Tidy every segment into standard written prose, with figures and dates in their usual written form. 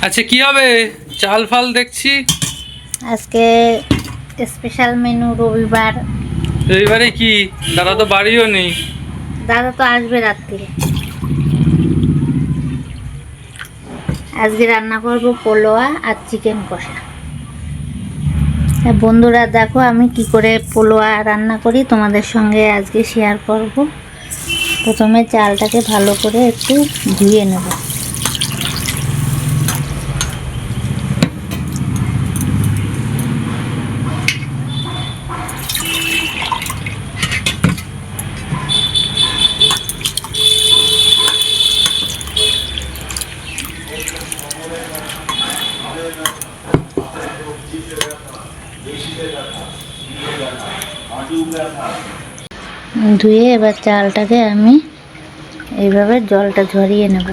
আচ্ছা কি হবে? চাল ফাল দেখছি আজকে স্পেশাল মেনু রবিবার। রবিবারে কি? দাদা তো বাড়িও নেই। দাদা তো আসবে রাত্রিরে। আজকে রান্না করব পোলোয়া আর চিকেন কষা। বন্ধুরা দেখো আমি কি করে পোলোয়া রান্না করি তোমাদের সঙ্গে আজকে শেয়ার করব। প্রথমে চালটাকে ভালো করে একটু ধুয়ে নেব। ধুয়ে এবার চালটাকে আমি এইভাবে জলটা ঝরিয়ে নেব।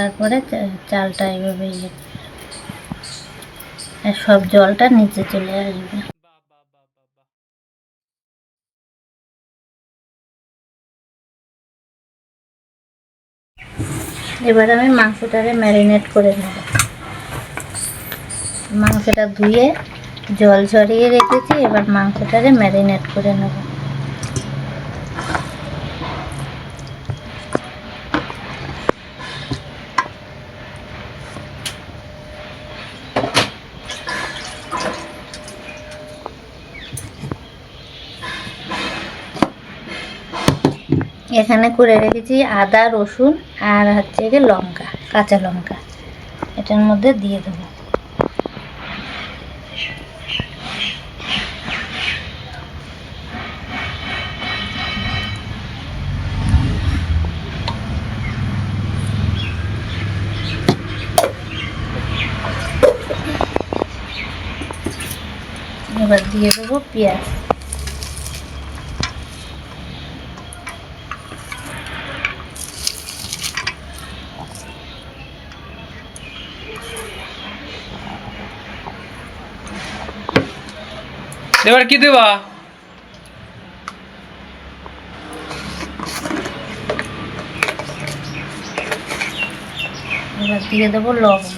তারপরে চালটা এইভাবে সব জলটা নিচে চলে আসবে। এবার আমি মাংসটাকে ম্যারিনেট করে নেব। মাংসটা ধুয়ে জল ঝরিয়ে রেখেছি, এবার মাংসটাকে ম্যারিনেট করে নেব। এখানে করে রেখেছি আদা রসুন আর হচ্ছে গিয়ে লঙ্কা, কাঁচা লঙ্কা এটার মধ্যে দিয়ে দেবো। এবার দিয়ে দেবো পেঁয়াজ। এবার কি দেবা? এবার দিয়ে দেবো লবণ।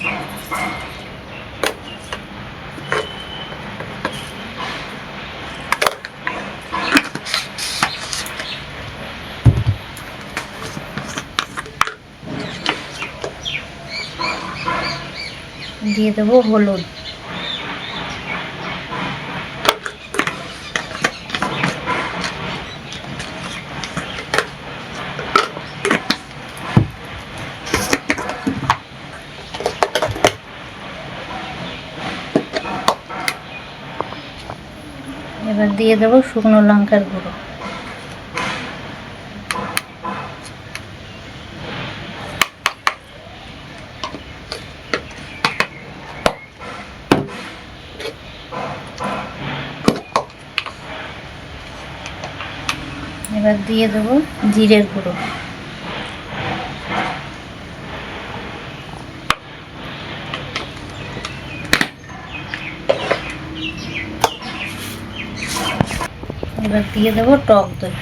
দিয়ে দেবো হলুদ। এবার দিয়ে দেবো শুকনো লঙ্কার গুঁড়ো। এবার দিয়ে দেবো জিরের গুঁড়ো। এবার দিয়ে দেবো টক দই।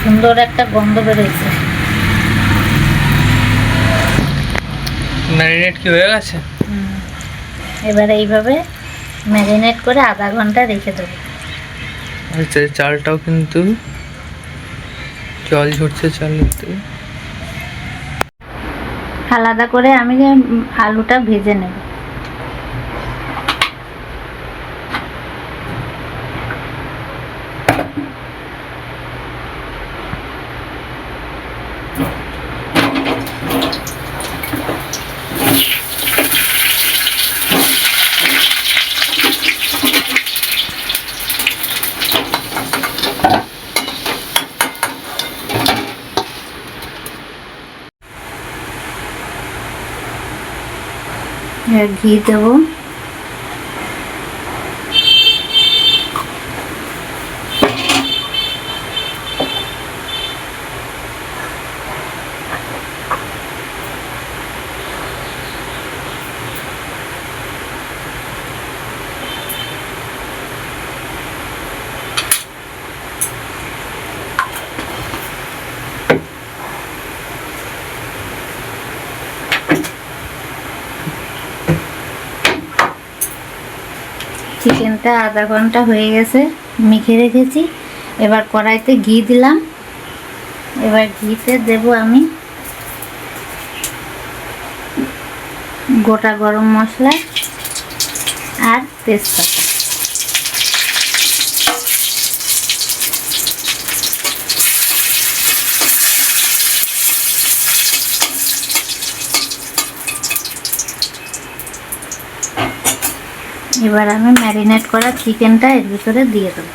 সুন্দর একটা গন্ধ বেরোচ্ছে। ম্যারিনেট কি হয়ে গেছে? এবার এইভাবে ম্যারিনেট করে আধা ঘন্টা রেখে দেবো। আচ্ছা চালটাও কিন্তু জল ঝরছে চালের থেকে। আলাদা করে আমি আলুটা ভেজে নেব। এবার ঘি দেবো। চিকেনটা আধা ঘন্টা হয়ে গেছে, মেখে রেখেছি। এবার কড়াইতে ঘি দিলাম। এবার ঘিতে দেব আমি গোটা গরম মশলা আর তেজপাতা। এবার আমি ম্যারিনেট করা চিকেনটা এর ভিতরে দিয়ে দেবো।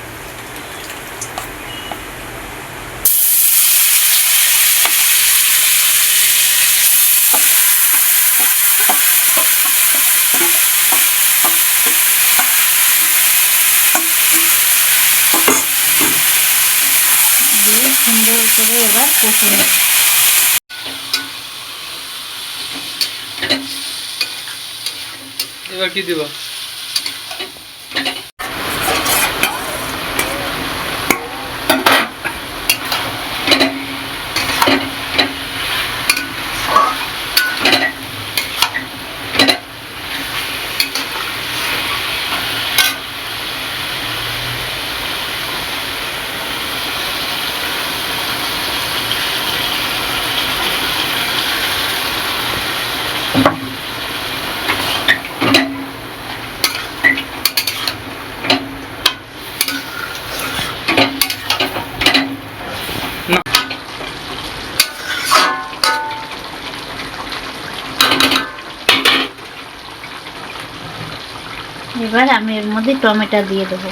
দিয়ে সুন্দর করে এবার কষিয়ে নেব। এবার কি দিব? এবার আমি এর মধ্যে টমেটো দিয়ে দেবো।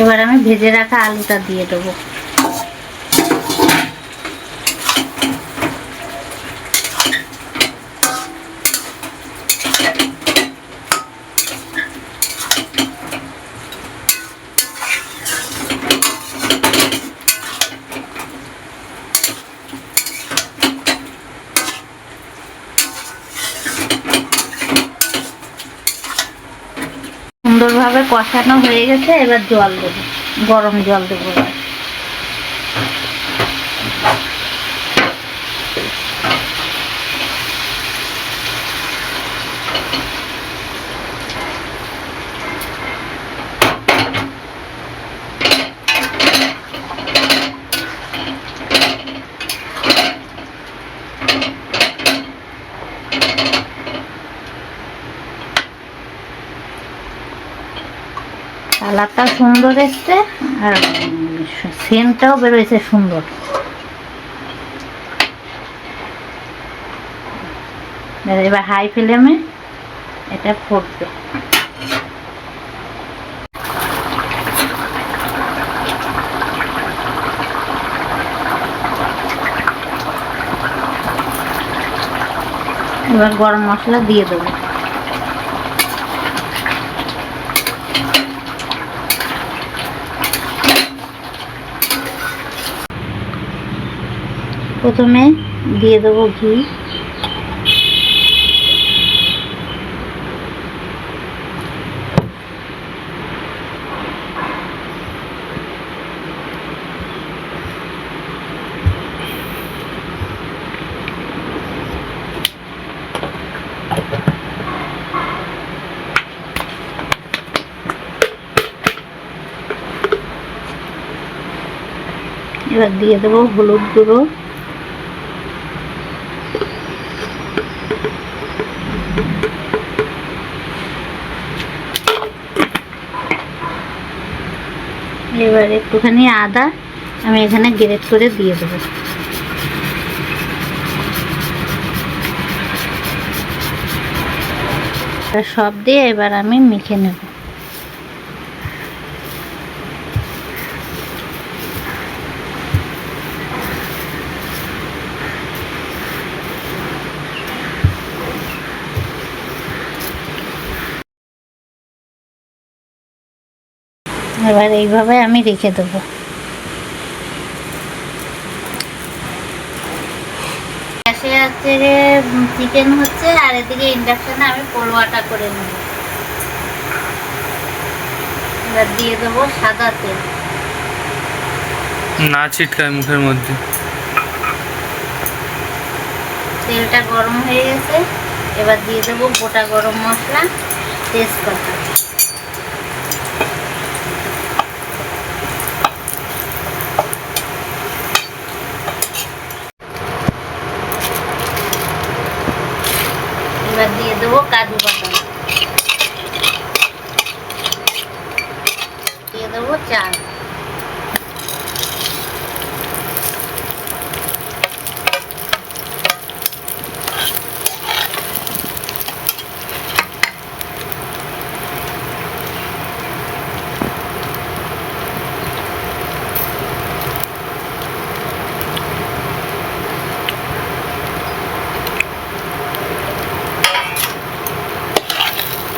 এবার আমি ভেজে রাখা আলুটা দিয়ে দেবো। সুন্দরভাবে কষানো হয়ে গেছে। এবার জল দেবো, গরম জল দেবো। কালারটা সুন্দর এসছে আর সেন্টটাও বেরোয়েছে সুন্দর। এবার হাই ফ্লেমে এটা ফুটবে। এবার গরম মশলা দিয়ে দেবো। প্রথমে দিয়ে দেবো ঘি। এবার দিয়ে দেবো হলুদ গুঁড়ো, এবার একটুখানি আদা আমি এখানে গ্রেট করে দিয়ে দেবো। সব দিয়ে এবার আমি মেখে নেব। এবার এইভাবে আমি রেখে দেবো। গ্যাসে আছে চিকেন হচ্ছে, আর এদিকে ইন্ডাকশনে আমি পোলোয়াটা করে নেব। এবার দিয়ে দেবো সাদা তেল, না ছিটকায় মুখের মধ্যে। তেলটা গরম হয়ে গেছে, এবার দিয়ে দেবো গোটা গরম মশলা, তেজপাতা। এবার দিয়ে দেবো কাজু বাদাম, দিয়ে দেবো চাল।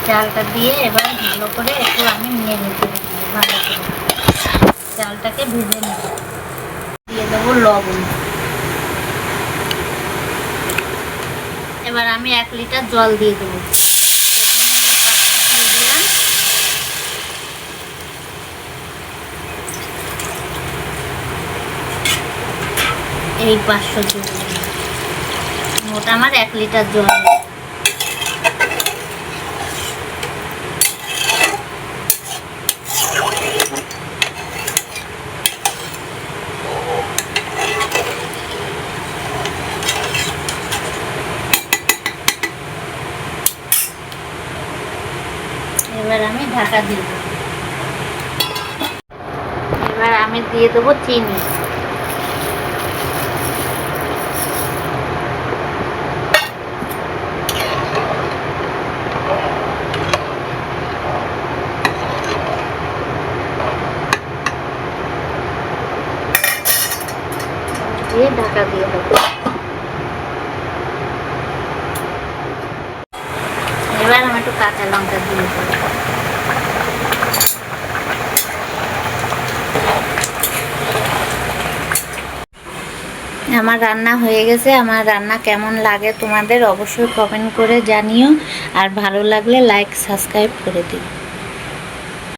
চালটা দিয়ে এবার ভালো করে একটু আমি নেড়ে চেড়ে দেবো, ভালো করে চালটাকে ভেজে নেব। দিয়ে দেবো লবণ। এবার আমি 1 লিটার জল দিয়ে দেবো। প্রথমে এই 5টা দিয়ে দিলাম, এই 500 দিয়ে দিলাম, মোট আমার 1 লিটার জল। এবার আমি ঢাকা দিয়ে দেবো। এবার আমি দিয়ে দেবো চিনি। দিয়ে ঢাকা দিয়ে দেবো। এবার আমি একটু কাঁচা লঙ্কা দিয়ে দেবো। আমার রান্না হয়ে গেছে। আমার রান্না কেমন লাগে তোমাদের অবশ্যই কমেন্ট করে জানিও, আর ভালো লাগলে লাইক সাবস্ক্রাইব করে দিও।